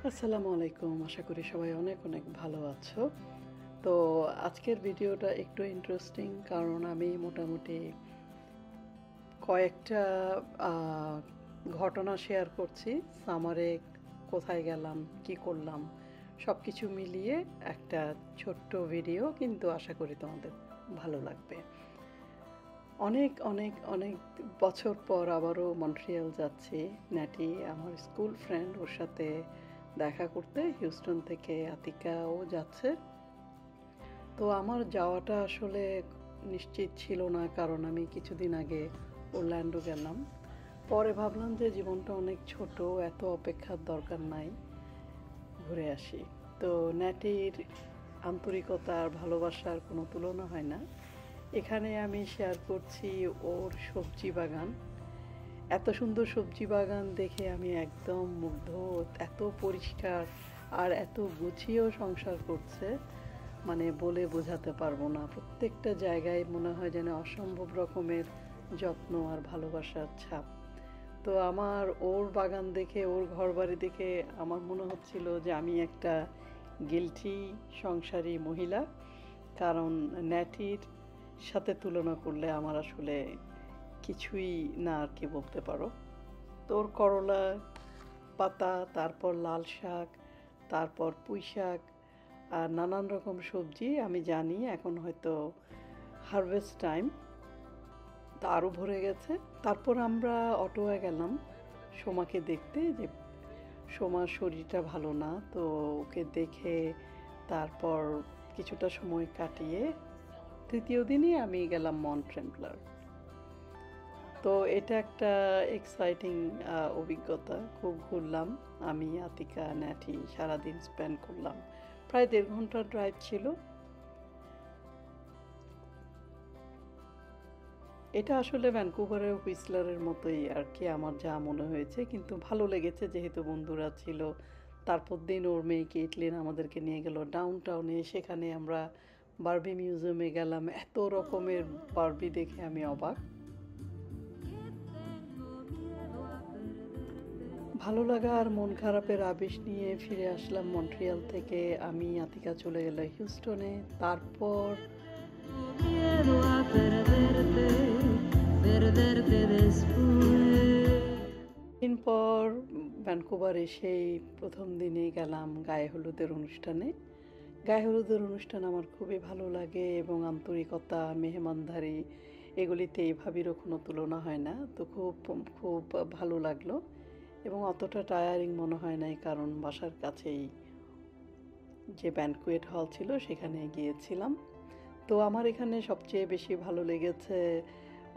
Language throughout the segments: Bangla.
আসসালামু আলাইকুম। আশা করি সবাই অনেক অনেক ভালো আছো। তো আজকের ভিডিওটা একটু ইন্টারেস্টিং কারণ আমি মোটামুটি কয়েকটা আ ঘটনা শেয়ার করছি। সামারে কোথায় গেলাম, কি করলাম সবকিছু মিলিয়ে একটা ছোট্ট ভিডিও কিন্তু আশা করি তোমাদের ভালো লাগবে। অনেক, অনেক, অনেক বছর পর আবারও মন্ট্রিয়াল যাচ্ছি। ন্যাটি আমার স্কুল ফ্রেন্ড, ওর সাথে দেখা করতে হিউস্টন থেকে আতিকাও যাচ্ছে। তো আমার যাওয়াটা আসলে নিশ্চিত ছিল না কারণ আমি কিছুদিন আগে অরল্যান্ডো গেলাম। পরে ভাবলাম যে জীবনটা অনেক ছোট, এত অপেক্ষার দরকার নাই, ঘুরে আসি। তো ন্যাটির আন্তরিকতা আর ভালোবাসার কোনো তুলনা হয় না। এখানে আমি শেয়ার করছি ওর সবজি বাগান। এত সুন্দর সবজি বাগান দেখে আমি একদম মুগ্ধ। এত পরিষ্কার আর এত গুছিয়েও সংসার করছে, মানে বলে বোঝাতে পারবো না। প্রত্যেকটা জায়গায় মনে হয় যেন অসম্ভব রকমের যত্ন আর ভালোবাসার ছাপ। তো আমার ওর বাগান দেখে, ওর ঘরবাড়ি দেখে আমার মনে হচ্ছিল যে আমি একটা গিল্টি সংসারী মহিলা, কারণ ন্যাটির সাথে তুলনা করলে আমার আসলে কিছুই না আর কি বলতে পারো। তোর করলা পাতা, তারপর লাল শাক, তারপর পুঁই শাক আর নানান রকম সবজি। আমি জানি এখন হয়তো হারভেস্ট টাইম, তা আরও ভরে গেছে। তারপর আমরা অটোয় গেলাম সোমাকে দেখতে, যে সোমার শরীরটা ভালো না, তো ওকে দেখে তারপর কিছুটা সময় কাটিয়ে তৃতীয় দিনই আমি গেলাম মন্ট ট্রেম্পলার। তো এটা একটা এক্সাইটিং অভিজ্ঞতা। খুব ঘুরলাম আমি, আতিকা, ন্যাটি সারাদিন স্পেন্ড করলাম। প্রায় ১.৫ ঘন্টার ড্রাইভ ছিল। এটা আসলে ভ্যানকুভারের হুইসলারের মতোই আর কি আমার যা মনে হয়েছে, কিন্তু ভালো লেগেছে যেহেতু বন্ধুরা ছিল। তারপর দিন ওর মেয়ে কেটলিন আমাদেরকে নিয়ে গেল ডাউন টাউনে, সেখানে আমরা বারবি মিউজিয়ামে গেলাম। এত রকমের বারবি দেখে আমি অবাক। ভালো লাগা আর মন খারাপের আবেশ নিয়ে ফিরে আসলাম মন্ট্রিয়াল থেকে। আমি আতিকা চলে গেল হিউস্টনে। তারপর দিন পর ভ্যানকুভার এসেই প্রথম দিনে গেলাম গায়ে হলুদের অনুষ্ঠানে। গায়ে হলুদের অনুষ্ঠান আমার খুবই ভালো লাগে এবং আন্তরিকতা, মেহমানদারি এগুলিতে এই ভাবিরও কোনো তুলনা হয় না। তো খুব খুব ভালো লাগলো এবং অতটা টায়ারিং মনে হয় নাই কারণ বাসার কাছেই যে ব্যানকুয়েট হল ছিল সেখানে গিয়েছিলাম। তো আমার এখানে সবচেয়ে বেশি ভালো লেগেছে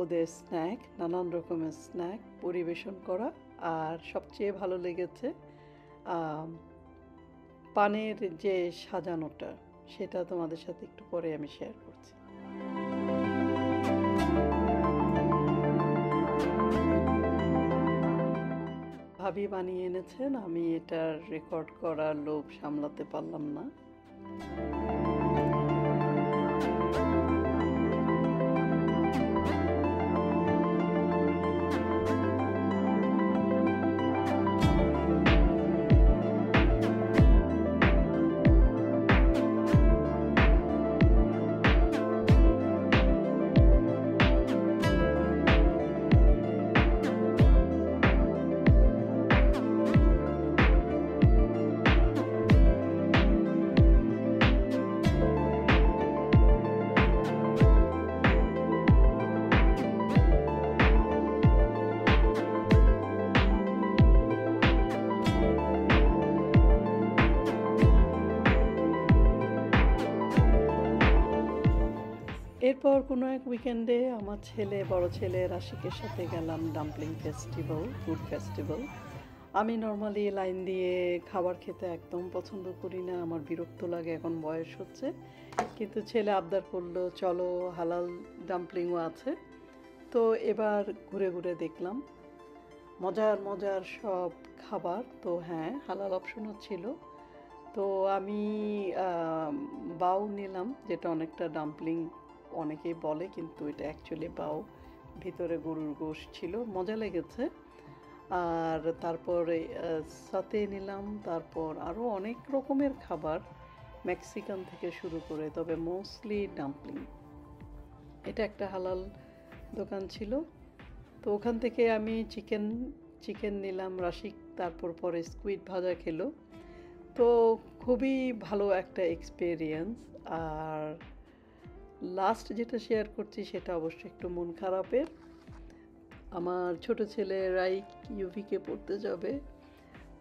ওদের স্ন্যাক, নানান রকমের স্ন্যাক পরিবেশন করা। আর সবচেয়ে ভালো লেগেছে পানের যে সাজানোটা, সেটা তোমাদের সাথে একটু পরে আমি শেয়ার করছি। ভাবি বানিয়ে এনেছেন, আমি এটার রেকর্ড করার লোভ সামলাতে পারলাম না। এরপর কোনো এক উইকেন্ডে আমার বড় ছেলে রাশিকের সাথে গেলাম ডাম্পলিং ফেস্টিভ্যাল, ফুড ফেস্টিভ্যাল। আমি নর্মালি লাইন দিয়ে খাবার খেতে একদম পছন্দ করি না, আমার বিরক্ত লাগে, এখন বয়স হচ্ছে। কিন্তু ছেলে আবদার করলো চলো, হালাল ডাম্পলিংও আছে। তো এবার ঘুরে ঘুরে দেখলাম মজার মজার সব খাবার। তো হ্যাঁ, হালাল অপশনও ছিল। তো আমি বাউ নিলাম, যেটা অনেকটা ডাম্পলিং অনেকেই বলে, কিন্তু এটা অ্যাকচুয়ালি বাউ, ভিতরে গরুর গোশ ছিল, মজা লেগেছে। আর তারপরে সাথে নিলাম, তারপর আরও অনেক রকমের খাবার মেক্সিকান থেকে শুরু করে, তবে মোস্টলি ডাম্পলিং। এটা একটা হালাল দোকান ছিল। তো ওখান থেকে আমি চিকেন নিলাম, রাশিক তারপর পরে স্কুইড ভাজা খেলো। তো খুবই ভালো একটা এক্সপেরিয়েন্স। আর লাস্ট যেটা শেয়ার করছি সেটা অবশ্যই একটু মন খারাপের। আমার ছোট ছেলে রাইক ইউভিকে পড়তে যাবে,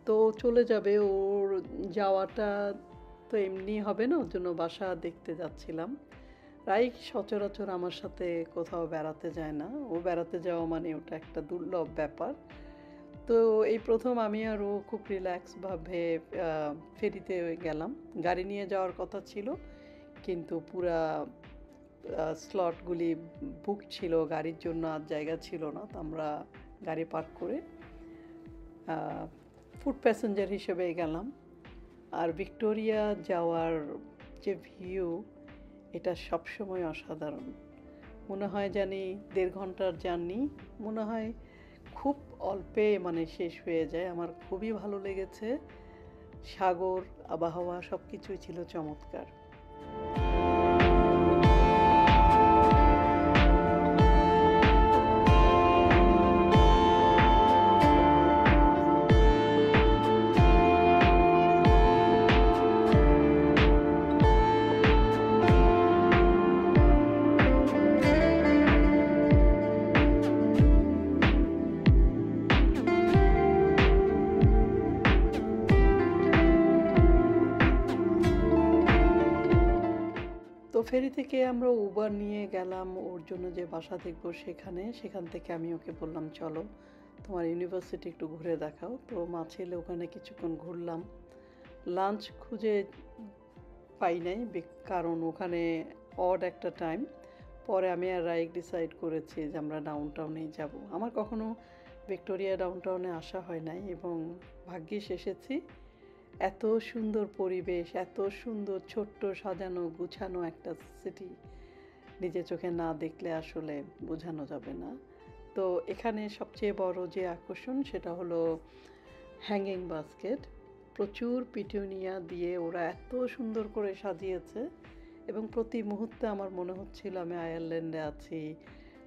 তো চলে যাবে। ওর যাওয়াটা তো এমনি হবে না, ওর জন্য বাসা দেখতে যাচ্ছিলাম। রাইক সচরাচর আমার সাথে কোথাও বেড়াতে যায় না, ও বেড়াতে যাওয়া মানে ওটা একটা দুর্লভ ব্যাপার। তো এই প্রথম আমি আর ও খুব রিল্যাক্সভাবে ফেরিতে গেলাম। গাড়ি নিয়ে যাওয়ার কথা ছিল, কিন্তু পুরা স্লটগুলি বুক ছিল, গাড়ির জন্য আর জায়গা ছিল না। তো আমরা গাড়ি পার্ক করে ফুড প্যাসেঞ্জার হিসেবে গেলাম। আর ভিক্টোরিয়া যাওয়ার যে ভিউ, এটা সবসময় অসাধারণ। মনে হয় জানি 1.5 ঘন্টার জার্নি মনে হয় খুব অল্পে মানে শেষ হয়ে যায়। আমার খুবই ভালো লেগেছে। সাগর, আবহাওয়া সব কিছুই ছিল চমৎকার। তো ফেরি থেকে আমরা উবার নিয়ে গেলাম ওর জন্য যে বাসা দেখবো সেখান থেকে আমি ওকে বললাম, চলো তোমার ইউনিভার্সিটি একটু ঘুরে দেখাও। তো মা ছেলে ওখানে কিছুক্ষণ ঘুরলাম। লাঞ্চ খুঁজে পাই নাই, কারণ ওখানে অড একটা টাইম। পরে আমি আর রাইক ডিসাইড করেছি যে আমরা ডাউন টাউনেই যাব। আমার কখনো ভিক্টোরিয়া ডাউন টাউনে আসা হয় নাই, এবং ভাগ্যিস এসেছি। এত সুন্দর পরিবেশ, এত সুন্দর ছোট্ট সাজানো গুছানো একটা সিটি, নিজের চোখে না দেখলে আসলে বোঝানো যাবে না। তো এখানে সবচেয়ে বড় যে আকর্ষণ সেটা হলো হ্যাঙ্গিং বাস্কেট। প্রচুর পিটুনিয়া দিয়ে ওরা এত সুন্দর করে সাজিয়েছে, এবং প্রতি মুহূর্তে আমার মনে হচ্ছিল আমি আয়ারল্যান্ডে আছি,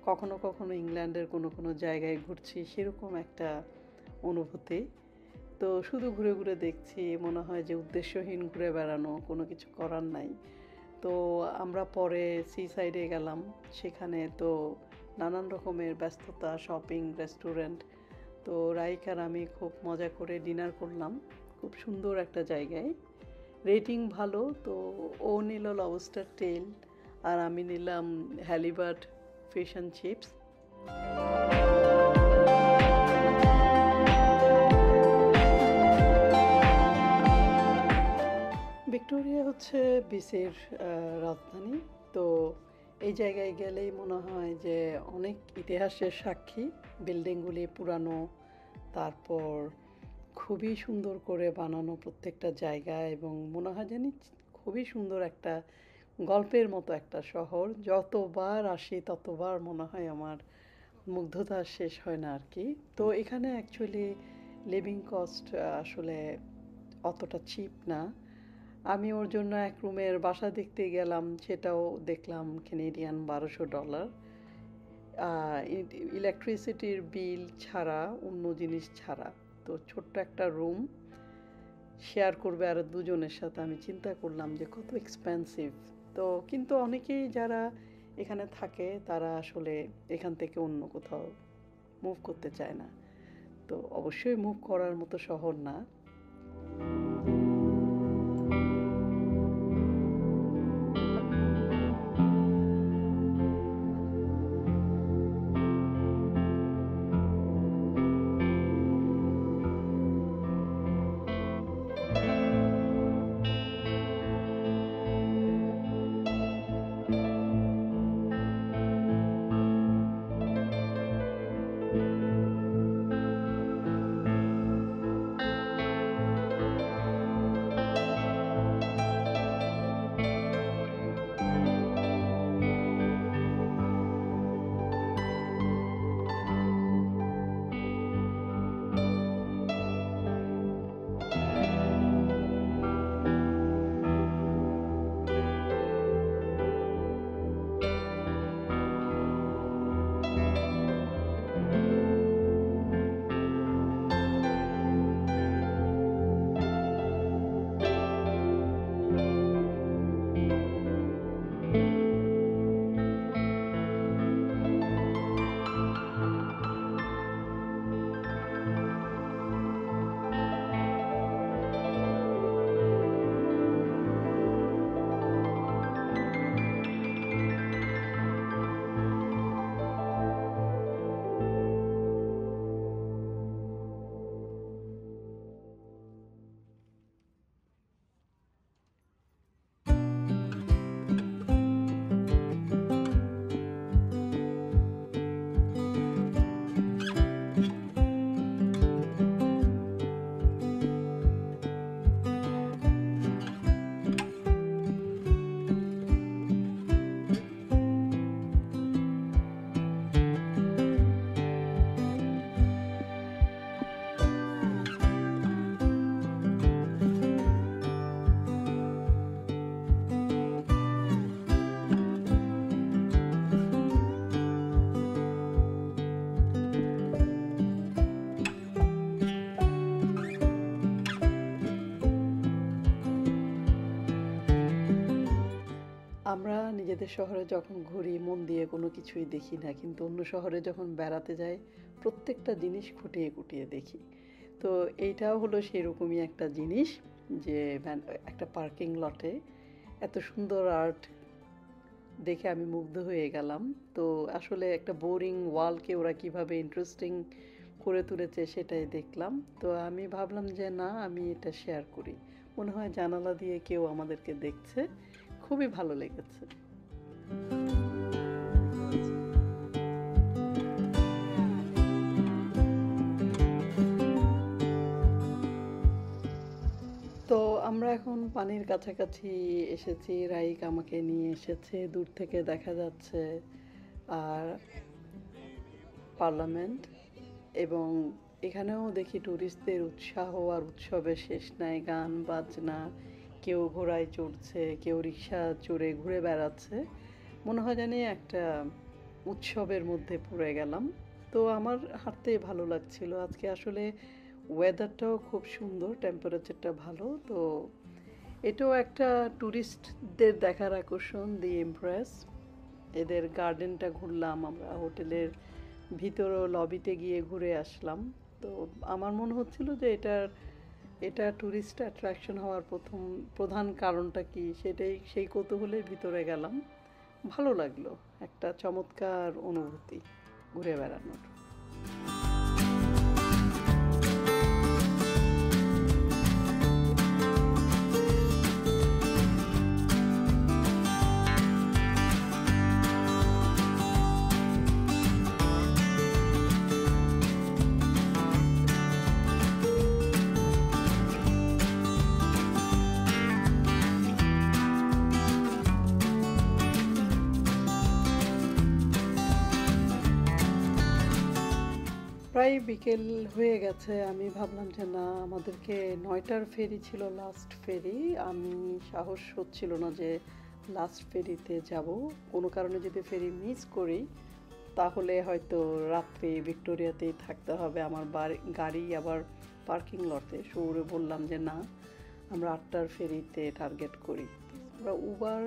কখনো কখনো ইংল্যান্ডের কোনো জায়গায় ঘুরছি, সেরকম একটা অনুভূতি। তো শুধু ঘুরে ঘুরে দেখছি, মনে হয় যে উদ্দেশ্যহীন ঘুরে বেড়ানো, কোনো কিছু করার নাই। তো আমরা পরে সি সাইডে গেলাম, সেখানে তো নানান রকমের ব্যস্ততা, শপিং, রেস্টুরেন্ট। তো রাইক আর আমি খুব মজা করে ডিনার করলাম খুব সুন্দর একটা জায়গায়, রেটিং ভালো। তো ও নিল লবস্টার টেল, আর আমি নিলাম হ্যালিবার্ট ফিশ অ্যান্ড চিপস। ভিক্টোরিয়া হচ্ছে বিসির রাজধানী। তো এই জায়গায় গেলেই মনে হয় যে অনেক ইতিহাসের সাক্ষী। বিল্ডিংগুলি পুরানো, তারপর খুবই সুন্দর করে বানানো প্রত্যেকটা জায়গা, এবং মনে হয় জানি খুবই সুন্দর একটা গল্পের মতো একটা শহর। যতবার আসি ততবার মনে হয় আমার মুগ্ধতা শেষ হয় না আর কি। তো এখানে অ্যাকচুয়ালি লিভিং কস্ট আসলে অতটা চিপ না। আমি ওর জন্য এক রুমের বাসা দেখতে গেলাম, সেটাও দেখলাম কানাডিয়ান $1200। ইলেকট্রিসিটির বিল ছাড়া, অন্য জিনিস ছাড়া। তো ছোট্ট একটা রুম শেয়ার করবে আর দুজনের সাথে। আমি চিন্তা করলাম যে কত এক্সপেন্সিভ। তো কিন্তু অনেকেই যারা এখানে থাকে তারা আসলে এখান থেকে অন্য কোথাও মুভ করতে চায় না। তো অবশ্যই মুভ করার মতো শহর না। নিজেদের শহরে যখন ঘুরি মন দিয়ে কোনো কিছুই দেখি না, কিন্তু অন্য শহরে যখন বেড়াতে যাই প্রত্যেকটা জিনিস খুঁটিয়ে খুঁটিয়ে দেখি। তো এইটাও হলো সেরকমই একটা জিনিস যে একটা পার্কিং লটে এত সুন্দর আর্ট দেখে আমি মুগ্ধ হয়ে গেলাম। তো আসলে একটা বোরিং ওয়ালকে ওরা কিভাবে ইন্টারেস্টিং করে তুলেছে সেটাই দেখলাম। তো আমি ভাবলাম যে না, আমি এটা শেয়ার করি। মনে হয় জানালা দিয়ে কেউ আমাদেরকে দেখছে, খুবই ভালো লেগেছে। তো আমরা এখন পানির কাছাকাছি এসেছি, রাইক আমাকে নিয়ে এসেছে। দূর থেকে দেখা যাচ্ছে আর পার্লামেন্ট, এবং এখানেও দেখি ট্যুরিস্টদের উৎসাহ আর উৎসবের শেষ নাই, গান বাজনা, কেউ ঘোড়ায় চড়ছে, কেউ রিক্সা চড়ে ঘুরে বেড়াচ্ছে। মনে হয় জানি একটা উৎসবের মধ্যে পড়ে গেলাম। তো আমার হাঁটতে ভালো লাগছিল আজকে। আসলে ওয়েদারটাও খুব সুন্দর, টেম্পারেচারটা ভালো। তো এটাও একটা ট্যুরিস্টদের দেখার আকর্ষণ, দি এমপ্রেস। এদের গার্ডেনটা ঘুরলাম আমরা, হোটেলের ভিতরও লবিতে গিয়ে ঘুরে আসলাম। তো আমার মনে হচ্ছিল যে এটা ট্যুরিস্ট অ্যাট্রাকশন হওয়ার প্রধান কারণটা কি, সেই কৌতূহলের ভিতরে গেলাম। ভালো লাগলো, একটা চমৎকার অনুভূতি ঘুরে বেড়ানোর। প্রায় বিকেল হয়ে গেছে। আমি ভাবলাম যে না, আমাদেরকে 9টার ফেরি ছিল, লাস্ট ফেরি। আমি সাহস হচ্ছিল না যে লাস্ট ফেরিতে যাব। কোনো কারণে যদি ফেরি মিস করি তাহলে হয়তো রাত্রে ভিক্টোরিয়াতেই থাকতে হবে। আমার গাড়ি আবার পার্কিং লটে। শহরে বললাম যে না, আমরা 8টার ফেরিতে টার্গেট করি। আমরা উবার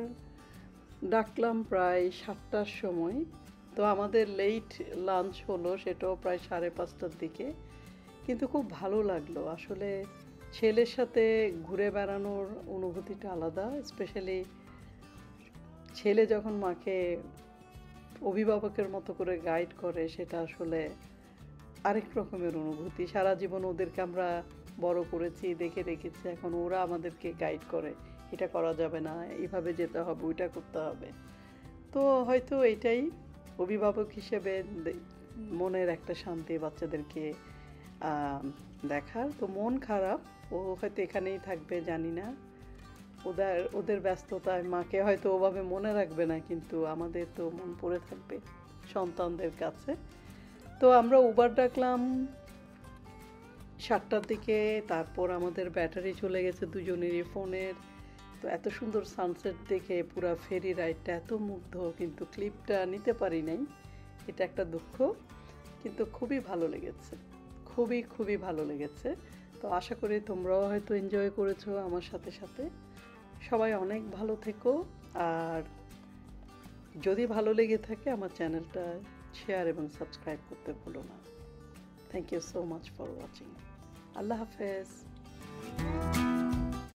ডাকলাম প্রায় 7টার সময়। তো আমাদের লেট লাঞ্চ হলো, সেটাও প্রায় 5:30টার দিকে। কিন্তু খুব ভালো লাগলো আসলে। ছেলের সাথে ঘুরে বেড়ানোর অনুভূতিটা আলাদা, স্পেশালি ছেলে যখন মাকে অভিভাবকের মতো করে গাইড করে, সেটা আসলে আরেক রকমের অনুভূতি। সারা জীবন ওদেরকে আমরা বড় করেছি, দেখে রেখেছি, এখন ওরা আমাদেরকে গাইড করে, এটা করা যাবে না, এইভাবে যেতে হবে, ওইটা করতে হবে। তো হয়তো এটাই অভিভাবক হিসেবে মনের একটা শান্তি বাচ্চাদেরকে দেখার। তো মন খারাপ, ও হয়তো এখানেই থাকবে জানি না। ওদের ব্যস্ততায় মাকে হয়তো ওভাবে মনে রাখবে না, কিন্তু আমাদের তো মন পড়ে থাকবে সন্তানদের কাছে। তো আমরা উবার ডাকলাম 7টার দিকে। তারপর আমাদের ব্যাটারি চলে গেছে দুজনেরই ফোনের। তো এত সুন্দর সানসেট দেখে পুরো ফেরি রাইডটা এত মুগ্ধ, কিন্তু ক্লিপটা নিতে পারি নাই, এটা একটা দুঃখ। কিন্তু খুবই ভালো লেগেছে, খুবই খুবই ভালো লেগেছে। তো আশা করি তোমরাও হয়তো এনজয় করেছো আমার সাথে সাথে। সবাই অনেক ভালো থেকো, আর যদি ভালো লেগে থাকে আমার চ্যানেলটা শেয়ার এবং সাবস্ক্রাইব করতে ভুলো না। Thank you so much for watching. আল্লাহ হাফেজ।